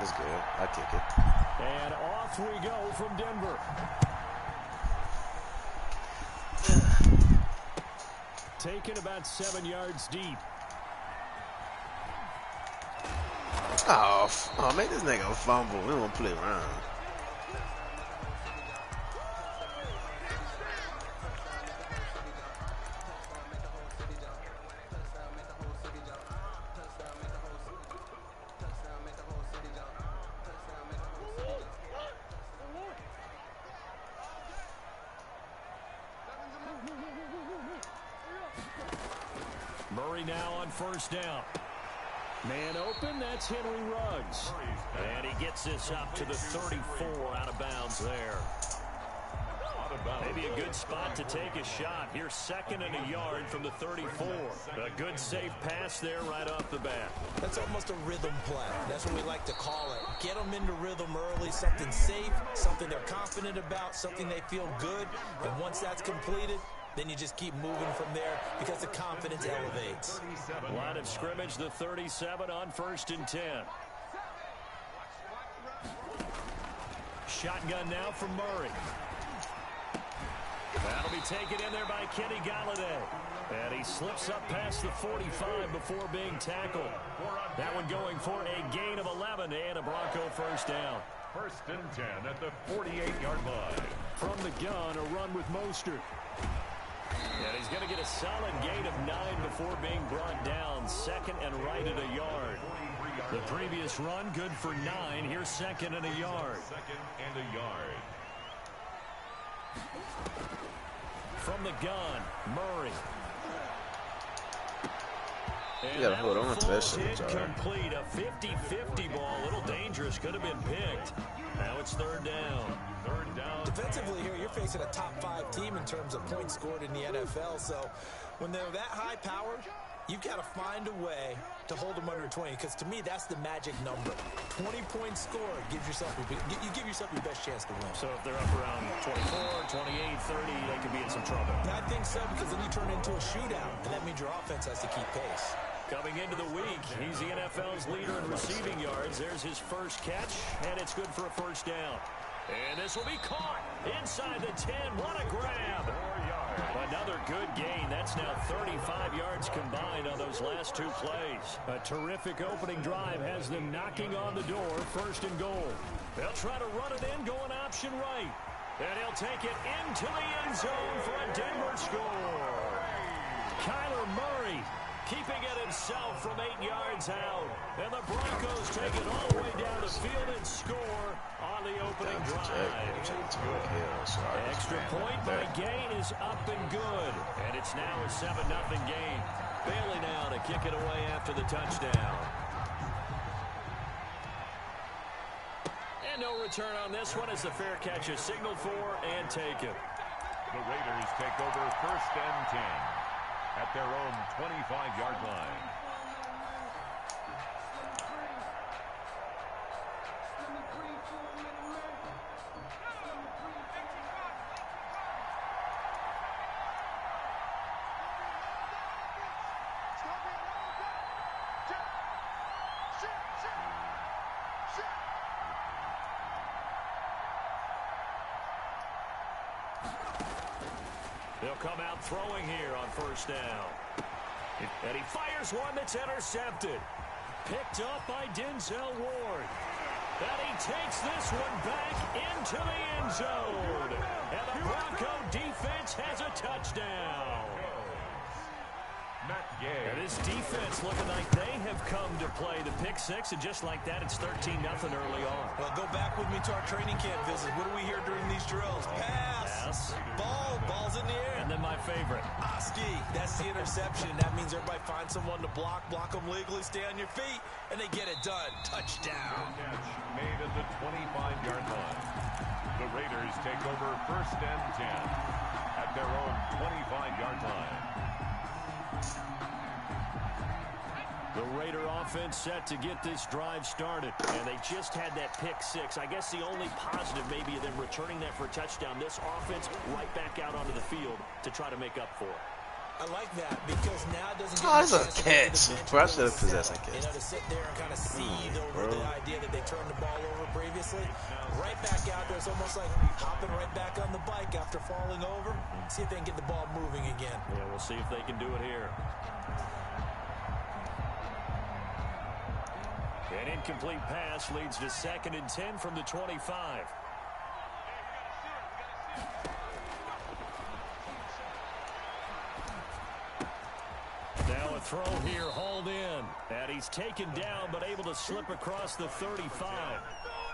It's good. I kick it. And off we go from Denver. Taken about 7 yards deep. Oh, make this nigga fumble. We don't play around. Murray now on first down. Man open, that's Henry Ruggs. And he gets this up to the 34 out of bounds there. Maybe a good spot to take a shot. Here's 2nd and a yard from the 34. A good safe pass there right off the bat. That's almost a rhythm play. That's what we like to call it. Get them into rhythm early, something safe, something they're confident about, something they feel good. And once that's completed, then you just keep moving from there because the confidence elevates. Line of scrimmage, the 37 on 1st and 10. Shotgun now from Murray. That'll be taken in there by Kenny Galladay. And he slips up past the 45 before being tackled. That one going for a gain of 11 and a Bronco first down. 1st and 10 at the 48-yard line. From the gun, a run with Mostert. And he's going to get a solid gain of 9 before being brought down. 2nd and right at a yard. The previous run, good for 9. Here's 2nd and a yard. 2nd and a yard. From the gun, Murray. And you gotta hold on to that shit. Complete, a 50-50 ball. A little dangerous, could have been picked. Now it's 3rd down. 3rd down. Defensively here, you're facing a top 5 team in terms of points scored in the NFL. So when they're that high powered, you've got to find a way to hold them under 20. Because to me, that's the magic number. 20 points scored gives yourself you give yourself your best chance to win. So if they're up around 24, 28, 30, they could be in some trouble. I think so, because then you turn it into a shootout, and that means your offense has to keep pace. Coming into the week, he's the NFL's leader in receiving yards. There's his first catch, and it's good for a first down. And this will be caught inside the 10. What a grab. 4 yards. Another good gain. That's now 35 yards combined on those last 2 plays. A terrific opening drive has them knocking on the door. 1st and goal. They'll try to run it in, going option right. And he'll take it into the end zone for a Denver score. Kyler Murray keeping it himself from 8 yards out. And the Broncos take it all the way down the field and score on the opening drive. Extra point by Gain is up and good. And it's now a 7-0 game. Bailey now to kick it away after the touchdown. And no return on this one as the fair catch is signaled for and taken. The Raiders take over 1st and 10 at their own 25-yard line. They'll come out throwing here on 1st down. And he fires one that's intercepted. Picked up by Denzel Ward. And he takes this one back into the end zone. And the Bronco defense has a touchdown. And this defense looking like they have come to play the pick 6, and just like that, it's 13-0 early on. Well, go back with me to our training camp visit. What do we hear during these drills? Pass. Ball's in the air. And then my favorite. Oski, that's the interception. That means everybody finds someone to block them legally, stay on your feet, and they get it done. Touchdown. Catch made at the 25-yard line. The Raiders take over 1st and 10 at their own 25-yard line. The Raider offense set to get this drive started. And they just had that pick 6. I guess the only positive maybe of them returning that for a touchdown. This offense right back out onto the field to try to make up for it. I like that because now it doesn't Oh, get that's a catch. Bro, I should have possessed that You catch. know, to sit there and kind of seethe over the idea that they turned the ball over previously. Right back out there. It's almost like hopping right back on the bike after falling over. See if they can get the ball moving again. Yeah, we'll see if they can do it here. An incomplete pass leads to 2nd and 10 from the 25. Now a throw here, hauled in. And he's taken down, but able to slip across the 35.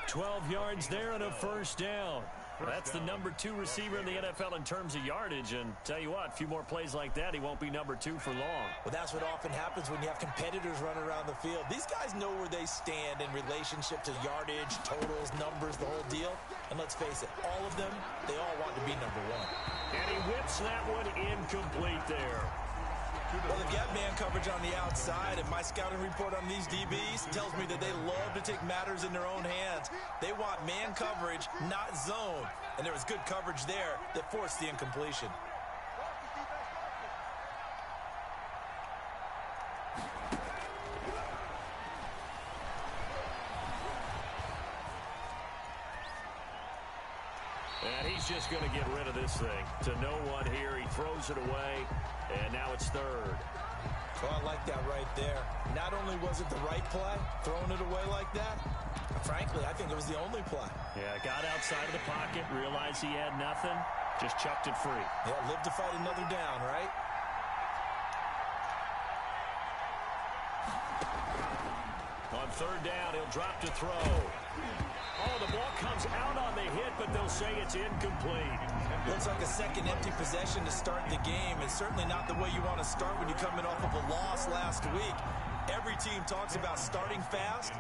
12 yards there and a first down. That's the number 2 receiver in the NFL in terms of yardage. And tell you what, a few more plays like that, he won't be number 2 for long. Well, that's what often happens when you have competitors running around the field. These guys know where they stand in relationship to yardage, totals, numbers, the whole deal. And let's face it, all of them, they all want to be number 1. And he whips that one incomplete there. Well, they get man coverage on the outside, and my scouting report on these DBs tells me that they love to take matters in their own hands. They want man coverage, not zone. And there was good coverage there that forced the incompletion. And he's just going to get rid of this thing. To no one here, he throws it away, and now it's 3rd. So I like that right there. Not only was it the right play, throwing it away like that, frankly, I think it was the only play. Yeah, got outside of the pocket, realized he had nothing, just chucked it free. Yeah, live to fight another down, right? On 3rd down, he'll drop to throw. Oh, the ball comes out on the hit, but they'll say it's incomplete. Looks like a second empty possession to start the game, and certainly not the way you want to start when you're coming off of a loss last week. Every team talks about starting fast.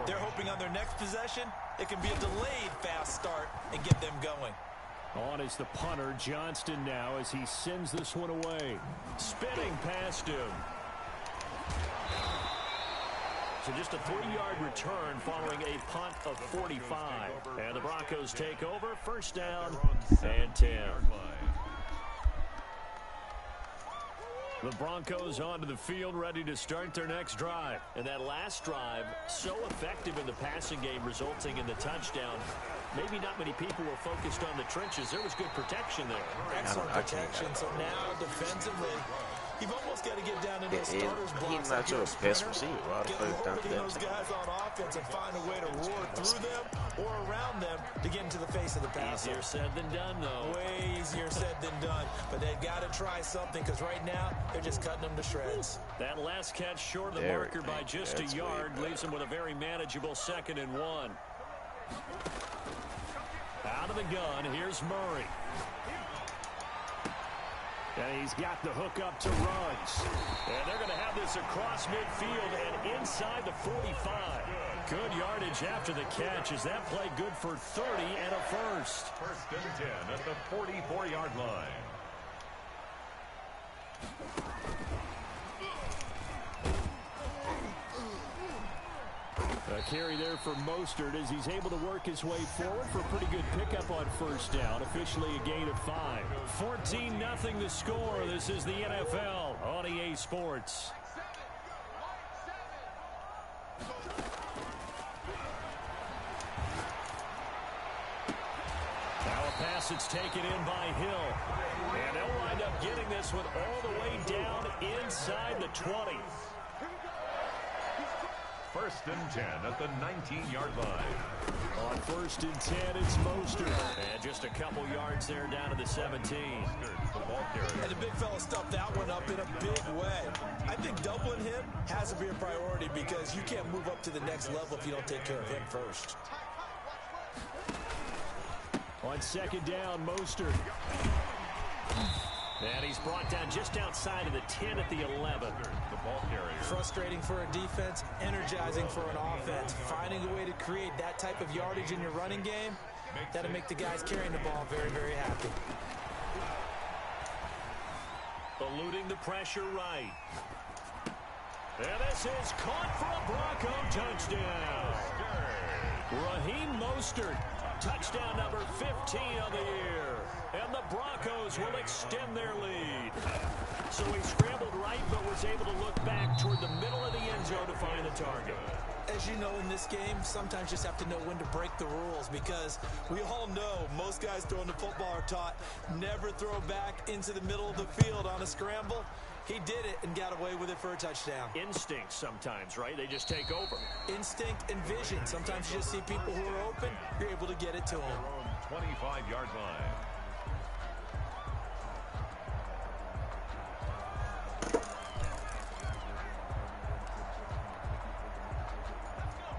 They're hoping on their next possession, it can be a delayed fast start and get them going. On is the punter, Johnston now, as he sends this one away. Spinning past him. So just a 3-yard return following a punt of 45. And the Broncos take over, 1st down and 10. The Broncos onto the field, ready to start their next drive. And that last drive, so effective in the passing game, resulting in the touchdown. Maybe not many people were focused on the trenches. There was good protection there. Excellent protection. So now defensively, you've almost got to get down in those starters blocks. He's not your best receiver. Why the Get fuck down to opening that those team? guys on offense and find a way to roar through them or around them to get into the face of the passer. Easier said than done, though. Way easier said than done. But they've got to try something because right now they're just cutting them to shreds. That last catch short of the There marker by just a yard leaves him with a very manageable 2nd and 1. Out of the gun, here's Murray. And he's got the hook up to Ruggs. And they're going to have this across midfield and inside the 45. Good yardage after the catch. Is that play good for 30 and a first? 1st and 10 at the 44-yard line. A carry there for Mostert as he's able to work his way forward for a pretty good pickup on 1st down. Officially a gain of 5. 14-0 the score. This is the NFL on EA Sports. Now a pass that's taken in by Hill. And they'll wind up getting this one all the way down inside the 20. 1st and 10 at the 19-yard line. On 1st and 10, it's Mostert. And just a couple yards there down to the 17. The ball carrier. And the big fella stuffed that one up in a big way. I think doubling him has to be a priority because you can't move up to the next level if you don't take care of him first. On 2nd down, Mostert. And he's brought down just outside of the 10 at the 11. The ball carrier. Frustrating for a defense, energizing for an offense. Finding a way to create that type of yardage in your running game, that'll make the guys carrying the ball very, very happy. Eluding the pressure right. And this is caught for a Bronco touchdown. Raheem Mostert Touchdown number 15 on the year. And the Broncos will extend their lead. So he scrambled right, but was able to look back toward the middle of the end zone to find the target. As you know, in this game, sometimes you just have to know when to break the rules, because we all know most guys throwing the football are taught never throw back into the middle of the field on a scramble. He did it and got away with it for a touchdown. Instinct sometimes, right? They just take over. Instinct and vision. Sometimes you just see people who are open, you're able to get it to them. 25-yard line.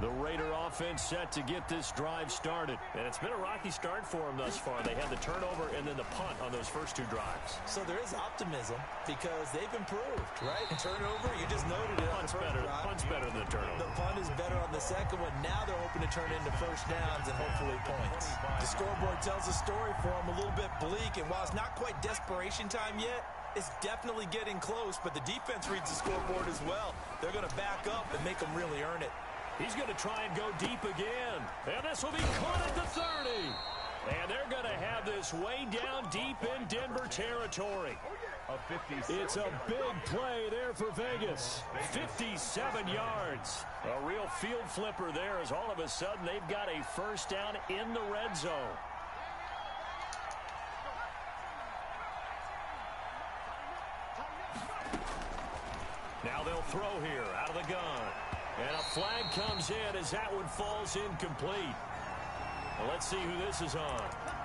The Raider offense set to get this drive started. And it's been a rocky start for them thus far. They had the turnover and then the punt on those first two drives. So there is optimism because they've improved, right? Turnover, you just noted it. Punt's better than the turnover. The punt is better on the second one. Now they're hoping to turn into first downs and hopefully points. The scoreboard tells a story for them, a little bit bleak. And while it's not quite desperation time yet, it's definitely getting close. But the defense reads the scoreboard as well. They're going to back up and make them really earn it. He's going to try and go deep again. And this will be caught at the 30. And they're going to have this way down deep in Denver territory. It's a big play there for Vegas. 57 yards. A real field flipper there, as all of a sudden they've got a first down in the red zone. Now they'll throw here out of the gun. And a flag comes in as that one falls incomplete. Well, let's see who this is on.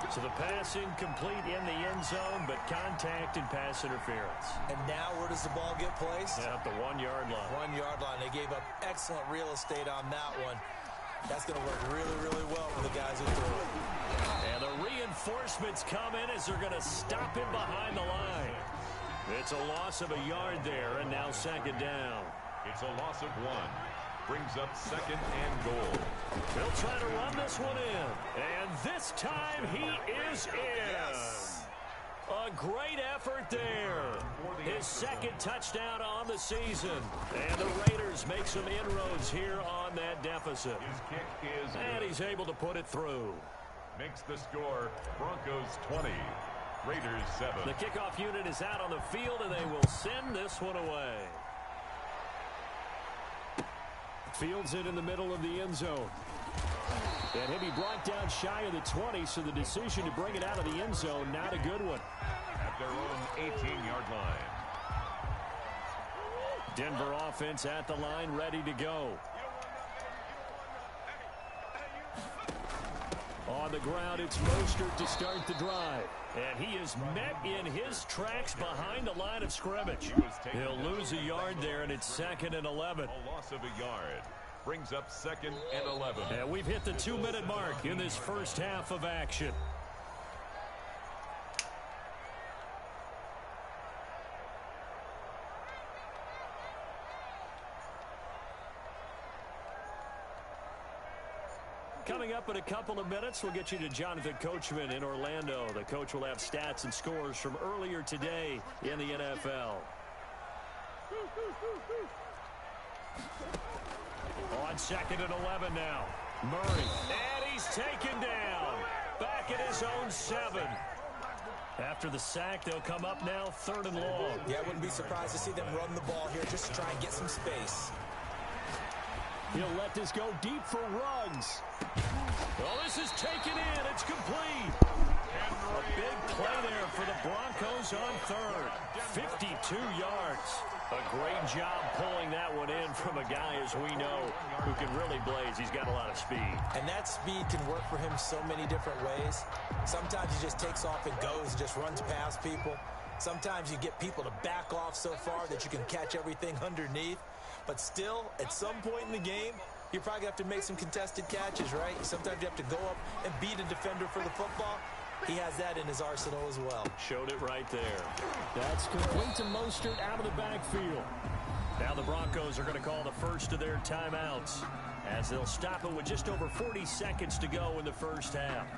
So the pass incomplete in the end zone, but contact and pass interference. And now where does the ball get placed? Yeah, at the 1 yard line. 1 yard line. They gave up excellent real estate on that one. That's going to work really, really well for the guys who threw it. And the reinforcements come in as they're going to stop him behind the line. It's a loss of a yard there, and now second down. It's a loss of 1. Brings up second and goal. They'll try to run this one in. And this time he is in. Yes. A great effort there. His second touchdown on the season. And the Raiders make some inroads here on that deficit. His kick is And good. he's able to put it through. Makes the score Broncos 20, Raiders 7. The kickoff unit is out on the field, and they will send this one away. Fields it in the middle of the end zone. And he'll be brought down shy of the 20, so the decision to bring it out of the end zone, not a good one. At their own 18-yard line. Denver offense at the line, ready to go. On the ground, it's Mostert to start the drive. And he is met in his tracks behind the line of scrimmage. He'll lose a yard there, and it's 2nd and 11. A loss of a yard. Brings up 2nd and 11. And we've hit the 2-minute mark in this first half of action. Coming up in a couple of minutes, we'll get you to Jonathan Coachman in Orlando. The coach will have stats and scores from earlier today in the NFL. On 2nd and 11 now. Murray. And he's taken down. Back at his own 7. After the sack, they'll come up now 3rd and long. Yeah, I wouldn't be surprised to see them run the ball here just to try and get some space. He'll let this go deep for Ruggs. Well, this is taken in. It's complete. A big play there for the Broncos on 3rd. 52 yards. A great job pulling that one in from a guy, as we know, who can really blaze. He's got a lot of speed. And that speed can work for him so many different ways. Sometimes he just takes off and goes and just runs past people. Sometimes you get people to back off so far that you can catch everything underneath. But still, at some point in the game, you probably have to make some contested catches, right? Sometimes you have to go up and beat a defender for the football. He has that in his arsenal as well. Showed it right there. That's complete to Mostert out of the backfield. Now the Broncos are going to call the first of their timeouts, as they'll stop it with just over 40 seconds to go in the first half.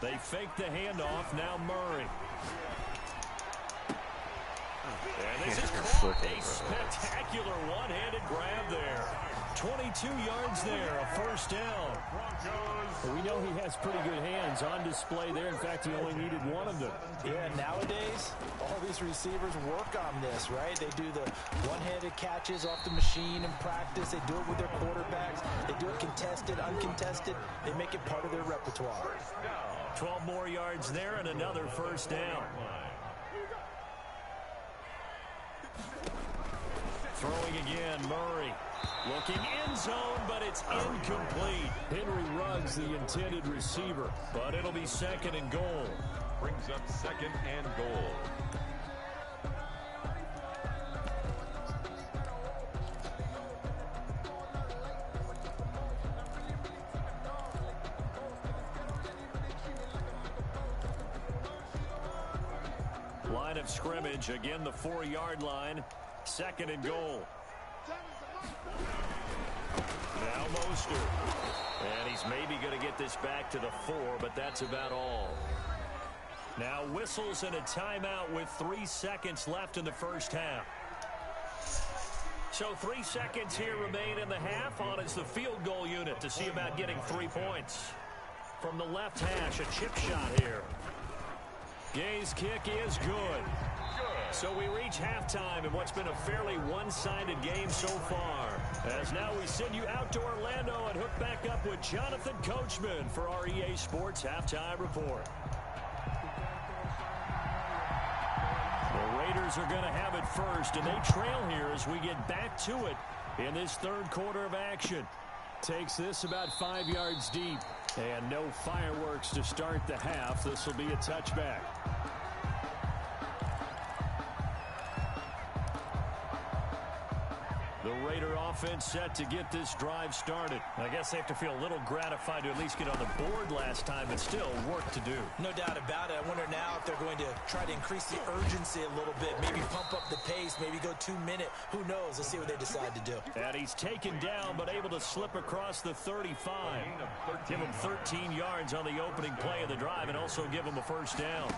They fake the handoff. Now Murray. And this is caught. A spectacular spectacular one-handed grab there. 22 yards there, a first down. Broncos. We know he has pretty good hands on display there. In fact, he only needed one of them. Yeah, nowadays, all these receivers work on this, right? They do the one-handed catches off the machine in practice. They do it with their quarterbacks. They do it contested, uncontested. They make it part of their repertoire. 12 more yards there and another first down. Throwing again, Murray. Looking end zone, but it's incomplete. Henry Ruggs, the intended receiver, but it'll be second and goal. Brings up second and goal. Line of scrimmage, again the 4-yard line. Second and goal. Now Mostert. And he's maybe going to get this back to the 4, but that's about all. Now whistles and a timeout with 3 seconds left in the first half. So 3 seconds here remain in the half. On is the field goal unit to see about getting 3 points. From the left hash, a chip shot here. Gay's kick is good. So we reach halftime in what's been a fairly one-sided game so far. As now we send you out to Orlando and hook back up with Jonathan Coachman for our EA Sports Halftime Report. The Raiders are going to have it first, and they trail here as we get back to it in this third quarter of action. Takes this about 5 yards deep, and no fireworks to start the half. This will be a touchback. The Raider offense set to get this drive started. I guess they have to feel a little gratified to at least get on the board last time, but still work to do. No doubt about it. I wonder now if they're going to try to increase the urgency a little bit, maybe pump up the pace, maybe go 2-minute. Who knows? Let's see what they decide to do. And he's taken down, but able to slip across the 35. Give him 13 yards on the opening play of the drive and also give him a first down.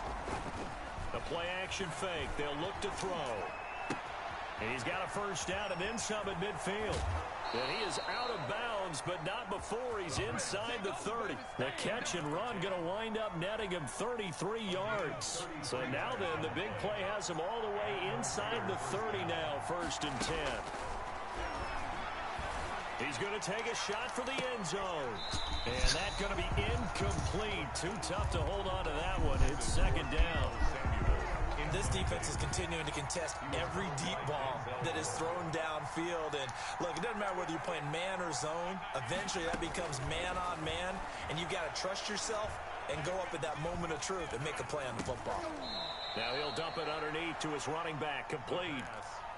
The play action fake. They'll look to throw. And he's got a first down and then some at midfield. And he is out of bounds, but not before he's inside the 30. The catch and run going to wind up netting him 33 yards. So now then, the big play has him all the way inside the 30 now, 1st and 10. He's going to take a shot for the end zone. And that's going to be incomplete. Too tough to hold on to that one. It's second down. This defense is continuing to contest every deep ball that is thrown downfield. And look, it doesn't matter whether you're playing man or zone. Eventually that becomes man on man, and you've got to trust yourself and go up at that moment of truth and make a play on the football. Now he'll dump it underneath to his running back, complete.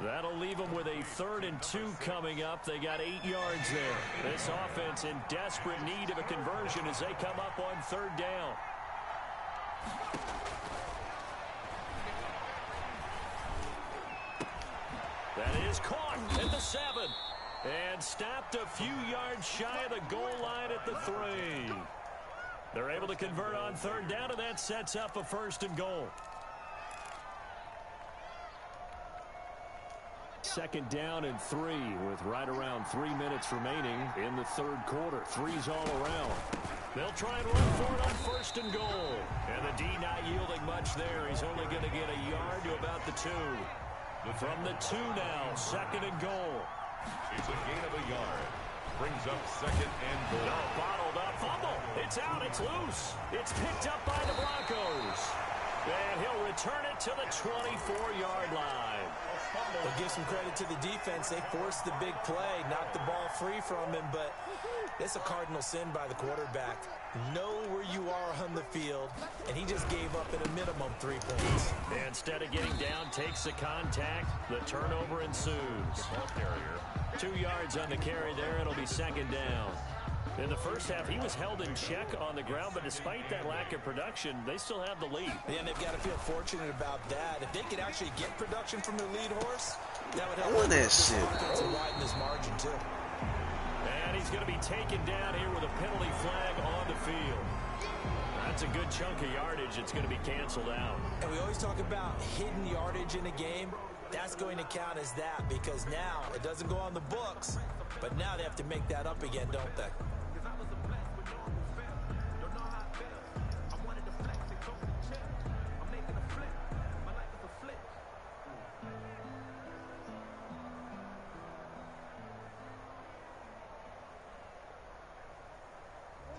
That'll leave him with a 3rd and 2 coming up. They got 8 yards there. This offense in desperate need of a conversion as they come up on 3rd down. That is caught at the 7. And stopped a few yards shy of the goal line at the 3. They're able to convert on 3rd down, and that sets up a 1st and goal. 2nd down and 3 with right around 3 minutes remaining in the 3rd quarter. 3's all around. They'll try and run for it on 1st and goal. And the D not yielding much there. He's only going to get a yard to about the 2. From the 2 now, 2nd and goal. It's a gain of a yard. Brings up 2nd and goal. No, bottled up. Fumble. It's out. It's loose. It's picked up by the Broncos. And he'll return it to the 24-yard line. But give some credit to the defense. They forced the big play, knocked the ball free from him, but it's a cardinal sin by the quarterback. Know where you are on the field, and he just gave up at a minimum 3 points. Instead of getting down, takes the contact. The turnover ensues. 2 yards on the carry there. It'll be 2nd down. In the first half, he was held in check on the ground, but despite that lack of production, they still have the lead. Yeah, and they've got to feel fortunate about that. If they could actually get production from their lead horse, that would help this offense and widen this margin, too. And he's going to be taken down here with a penalty flag on the field. That's a good chunk of yardage. It's going to be canceled out. And we always talk about hidden yardage in a game. that's going to count as that because now it doesn't go on the books, but now they have to make that up again, don't they?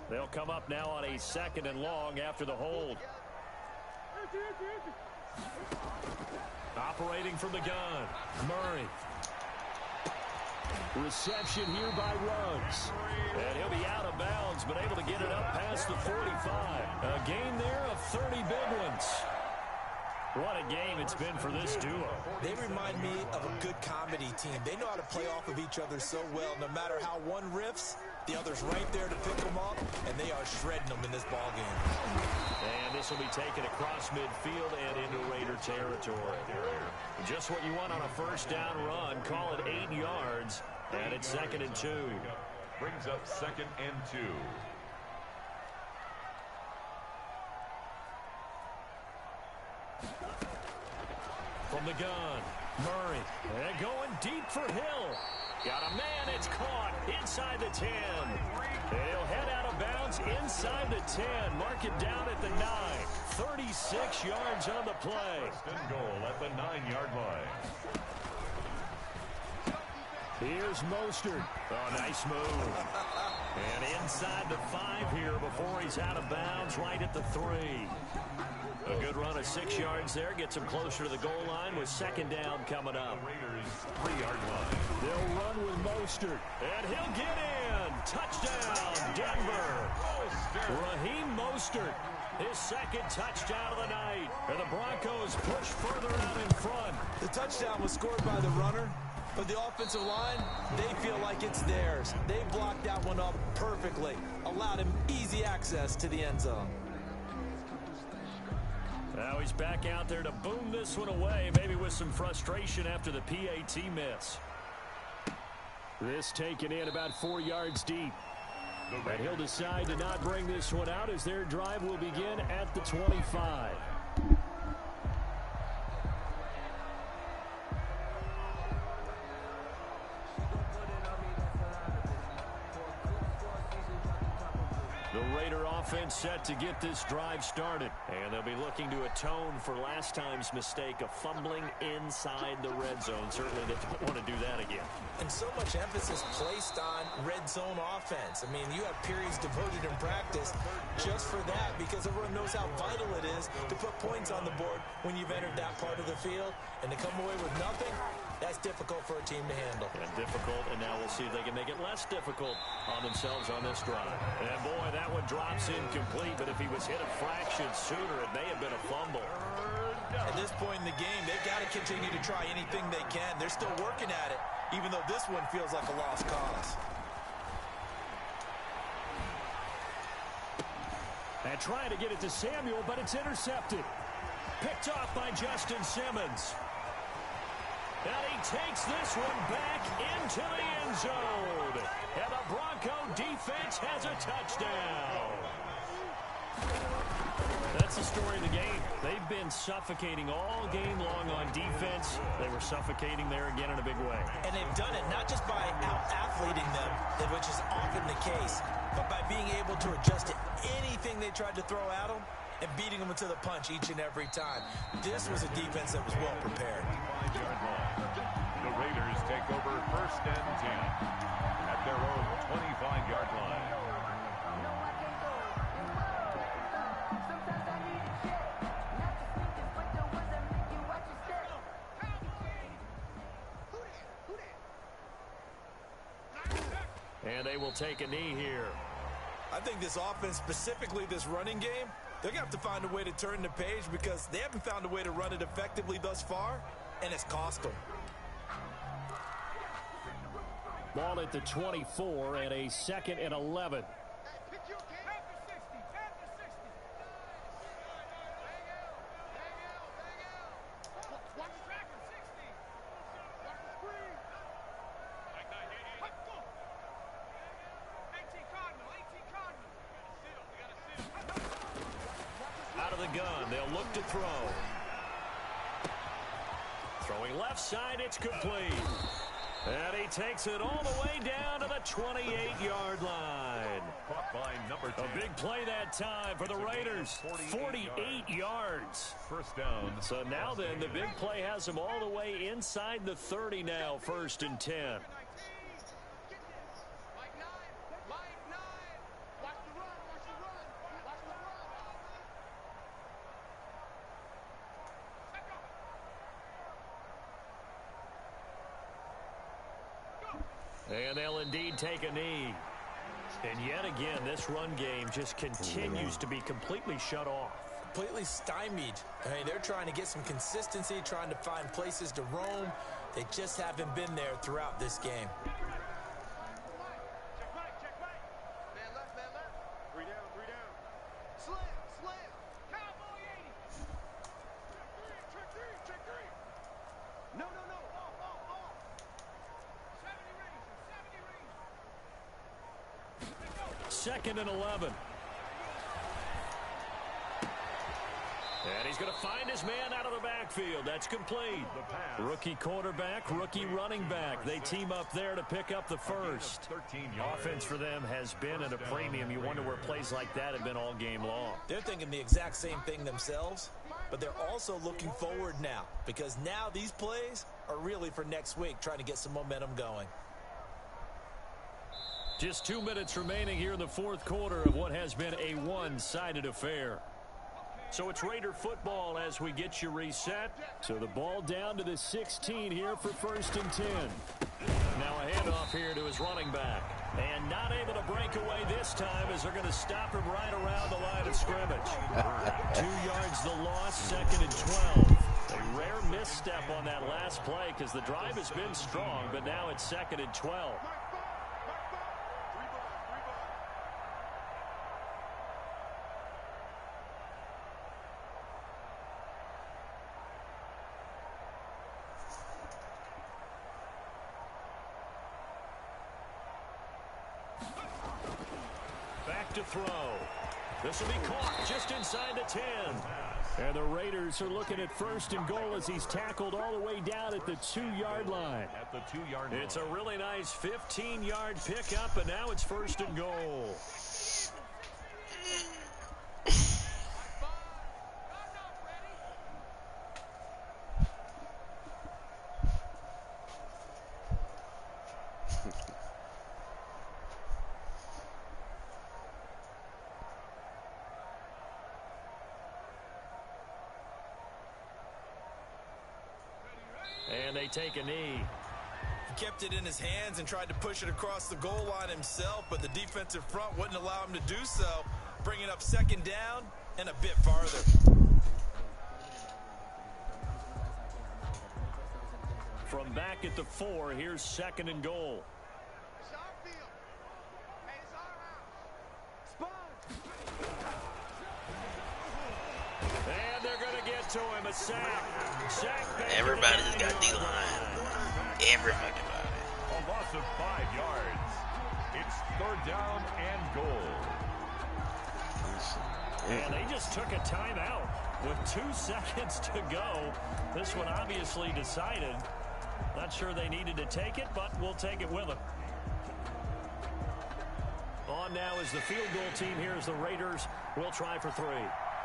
They'll come up now on a 2nd and long after the hold. Operating from the gun, Murray. Reception here by Ruggs. And he'll be out of bounds, but able to get it up past the 45. A gain there of 30 big ones. What a game it's been for this duo. They remind me of a good comedy team. They know how to play off of each other so well. No matter how one riffs, the other's right there to pick them up, and they are shredding them in this ball game. And this will be taken across midfield and into Raider territory. Just what you want on a first down run. Call it 8 yards, and it's 2nd and 2. Brings up 2nd and 2. From the gun, Murray. And going deep for Hill. Got a man, it's caught inside the 10. And he'll head out of bounds inside the 10. Mark it down at the 9. 36 yards on the play. First and goal at the 9-yard line. Here's Mostert. Oh, nice move. And inside the 5 here before he's out of bounds right at the 3. A good run of 6 yards there. Gets him closer to the goal line with 2nd down coming up. Raiders 3-yard line. They'll run with Mostert. And he'll get in. Touchdown, Denver. Raheem Mostert. His 2nd touchdown of the night. And the Broncos push further out in front. The touchdown was scored by the runner, but the offensive line, they feel like it's theirs. They blocked that one up perfectly. Allowed him easy access to the end zone. Now he's back out there to boom this one away, maybe with some frustration after the PAT miss. This taken in about 4 yards deep. And he'll decide to not bring this one out as their drive will begin at the 25. The Raider offense set to get this drive started. And they'll be looking to atone for last time's mistake of fumbling inside the red zone. Certainly they don't want to do that again. And so much emphasis placed on red zone offense. I mean, you have periods devoted in practice just for that because everyone knows how vital it is to put points on the board when you've entered that part of the field. And to come away with nothing, that's difficult for a team to handle. And difficult, and now we'll see if they can make it less difficult on themselves on this drive. And boy, that one drops incomplete, but if he was hit a fraction sooner, it may have been a fumble. At this point in the game, they've got to continue to try anything they can. They're still working at it, even though this one feels like a lost cause. And trying to get it to Samuel, but it's intercepted. Picked off by Justin Simmons. And he takes this one back into the end zone. And the Bronco defense has a touchdown. That's the story of the game. They've been suffocating all game long on defense. They were suffocating there again in a big way. And they've done it not just by out-athleting them, which is often the case, but by being able to adjust to anything they tried to throw at them and beating them into the punch each and every time. This was a defense that was well prepared. 5-yard line. The Raiders take over 1st and 10 at their own 25-yard line. And they will take a knee here. I think this offense, specifically this running game, they're going to have to find a way to turn the page because they haven't found a way to run it effectively thus far, and it's cost them. Ball at the 24 and a 2nd and 11. Out of the gun, they'll look to throw. Throwing left side, it's complete. And he takes it all the way down to the 28-yard line. Caught by number 10. A big play that time for the Raiders. 48 yards. First down. So now then, the big play has him all the way inside the 30 now, 1st and 10. And they'll indeed take a knee. And yet again, this run game just continues to be completely shut off. Completely stymied. I mean, they're trying to get some consistency, trying to find places to roam. They just haven't been there throughout this game. Second and 11. And he's going to find his man out of the backfield. That's complete. Rookie quarterback, rookie running back. They team up there to pick up the first. Offense for them has been at a premium. You wonder where plays like that have been all game long. They're thinking the exact same thing themselves, but they're also looking forward now because now these plays are really for next week, trying to get some momentum going. Just 2 minutes remaining here in the 4th quarter of what has been a one-sided affair. So it's Raider football as we get you reset. So the ball down to the 16 here for 1st and 10. Now a handoff here to his running back. And not able to break away this time as they're going to stop him right around the line of scrimmage. 2 yards the loss, 2nd and 12. A rare misstep on that last play because the drive has been strong, but now it's 2nd and 12. To throw. This will be caught just inside the 10. And the Raiders are looking at 1st and goal as he's tackled all the way down at the 2-yard line. At the 2-yard line. It's a really nice 15-yard pickup, and now it's 1st and goal. And they take a knee. He kept it in his hands and tried to push it across the goal line himself, but the defensive front wouldn't allow him to do so, bringing up 2nd down and a bit farther. From back at the 4, here's 2nd and goal. And they're going to get to him. A sack. Everybody just got D-line. Every fucking body. A loss of 5 yards. It's 3rd down and goal. And they just took a timeout with 2 seconds to go. This one obviously decided. Not sure they needed to take it, but we'll take it with them. On now is the field goal team. Here's the Raiders. We'll try for 3.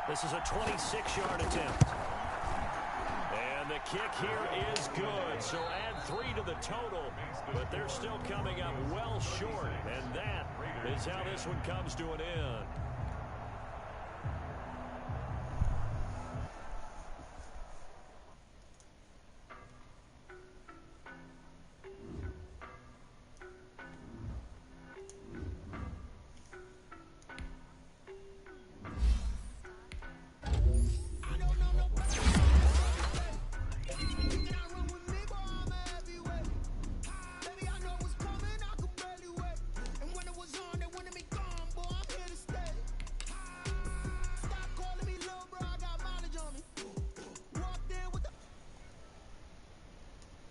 This is a 26-yard attempt. And the kick here is good. So add 3 to the total. But they're still coming up well short. And that is how this one comes to an end.